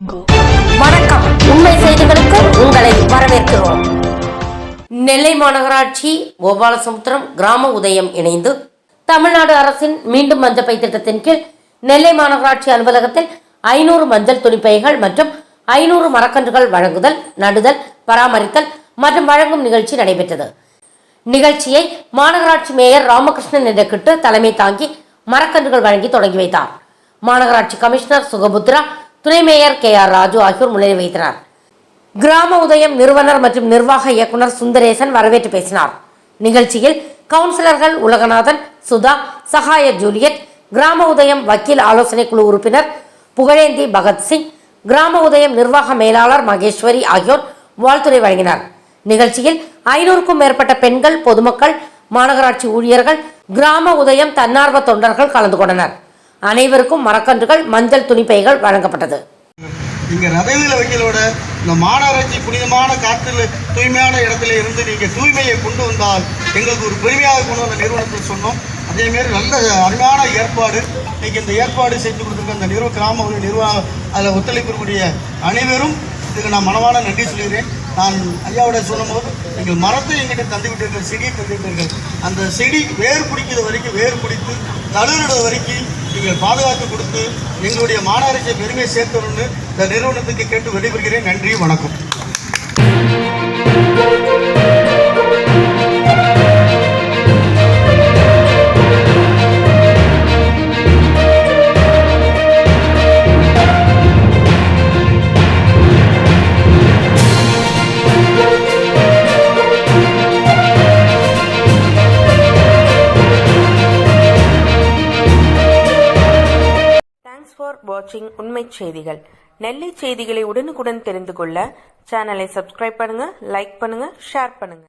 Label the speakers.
Speaker 1: வணக்கம். உண்மை செய்திகளுக்கு உங்களை வரவேற்கிறோம். நெல்லை மாநகராட்சி கோபாலசமுத்திரம் கிராம உதயம் இணைந்து தமிழ்நாடு அரசின் மீண்டும் மஞ்சள் பை திட்டத்தின் கீழ் நெல்லை மாநகராட்சி அலுவலகத்தில் 500 மஞ்சள் துணிப்பைகள் மற்றும் 500 மரக்கன்றுகள் வழங்குதல், நடுதல், பராமரித்தல் மற்றும் வழங்கும் நிகழ்ச்சி நடைபெற்றது. நிகழ்ச்சியை மாநகராட்சி மேயர் ராமகிருஷ்ணன் என்ற கிட்டு தலைமை தாங்கி மரக்கன்றுகள் வழங்கி தொடங்கி வைத்தார். மாநகராட்சி கமிஷனர் சுகபுத்ரா, துணை மேயர் KR ராஜு ஆகியோர் முன்னிலை வைத்தனர். கிராம உதயம் நிறுவனர் மற்றும் நிர்வாக இயக்குனர் சுந்தரேசன் வரவேற்று பேசினார். நிகழ்ச்சியில் கவுன்சிலர்கள் உலகநாதன், சுதா, சகாயர் ஜூலியட், கிராம உதயம் வக்கீல் ஆலோசனை குழு உறுப்பினர் புகழேந்தி பகத்சிங், கிராம உதயம் நிர்வாக மேலாளர் மகேஸ்வரி ஆகியோர் வாழ்த்துரை வழங்கினர். நிகழ்ச்சியில் 500க்கும் மேற்பட்ட பெண்கள், பொதுமக்கள், மாநகராட்சி ஊழியர்கள், கிராம உதயம் தன்னார்வ தொண்டர்கள் கலந்து கொண்டனர். அனைவருக்கும் மரக்கன்றுகள், மஞ்சள் துணிப்பைகள் வழங்கப்பட்டது.
Speaker 2: இங்க ரதவீல வக்கீலோட இந்த மாநகராட்சி புனிதமான காற்றில் தூய்மையான இடத்துல இருந்து நீங்க தூய்மையை கொண்டு வந்தால் எங்களுக்கு ஒரு பெருமையாக கொண்டு வந்த நிறுவனத்தில் சொன்னோம். அதேமாரி நல்ல அருமையான ஏற்பாடு. இன்னைக்கு இந்த ஏற்பாடு செஞ்சு கொடுத்துருக்க அந்த கிராம நிர்வாகம் அதில் ஒத்துழைக்கக்கூடிய அனைவரும் இதுக்கு நான் மனமான நன்றி சொல்கிறேன். நான் ஐயாவோட சொல்லும்போது நீங்கள் மரத்தை எங்கிட்ட தந்து விட்டீர்கள், செடியை தந்துவிட்டீர்கள். அந்த செடி வேர் பிடிக்கிற வரைக்கும் வேர் பிடித்து தழுவிட வரைக்கும் நீங்கள் பாதுகாத்து கொடுத்து எங்களுடைய மாநகராட்சியை பெருமையை சேர்த்தணும்னு இந்த நிறுவனத்துக்கு கேட்டு விடைபெறுகிறேன். நன்றி, வணக்கம்.
Speaker 3: ஃபார் வாட்சிங் உண்மை செய்திகள். நெல்லை செய்திகளை உடனுக்குடன் தெரிந்து கொள்ள சேனலை சப்ஸ்கிரைப் பண்ணுங்க, லைக் பண்ணுங்க, ஷேர் பண்ணுங்க.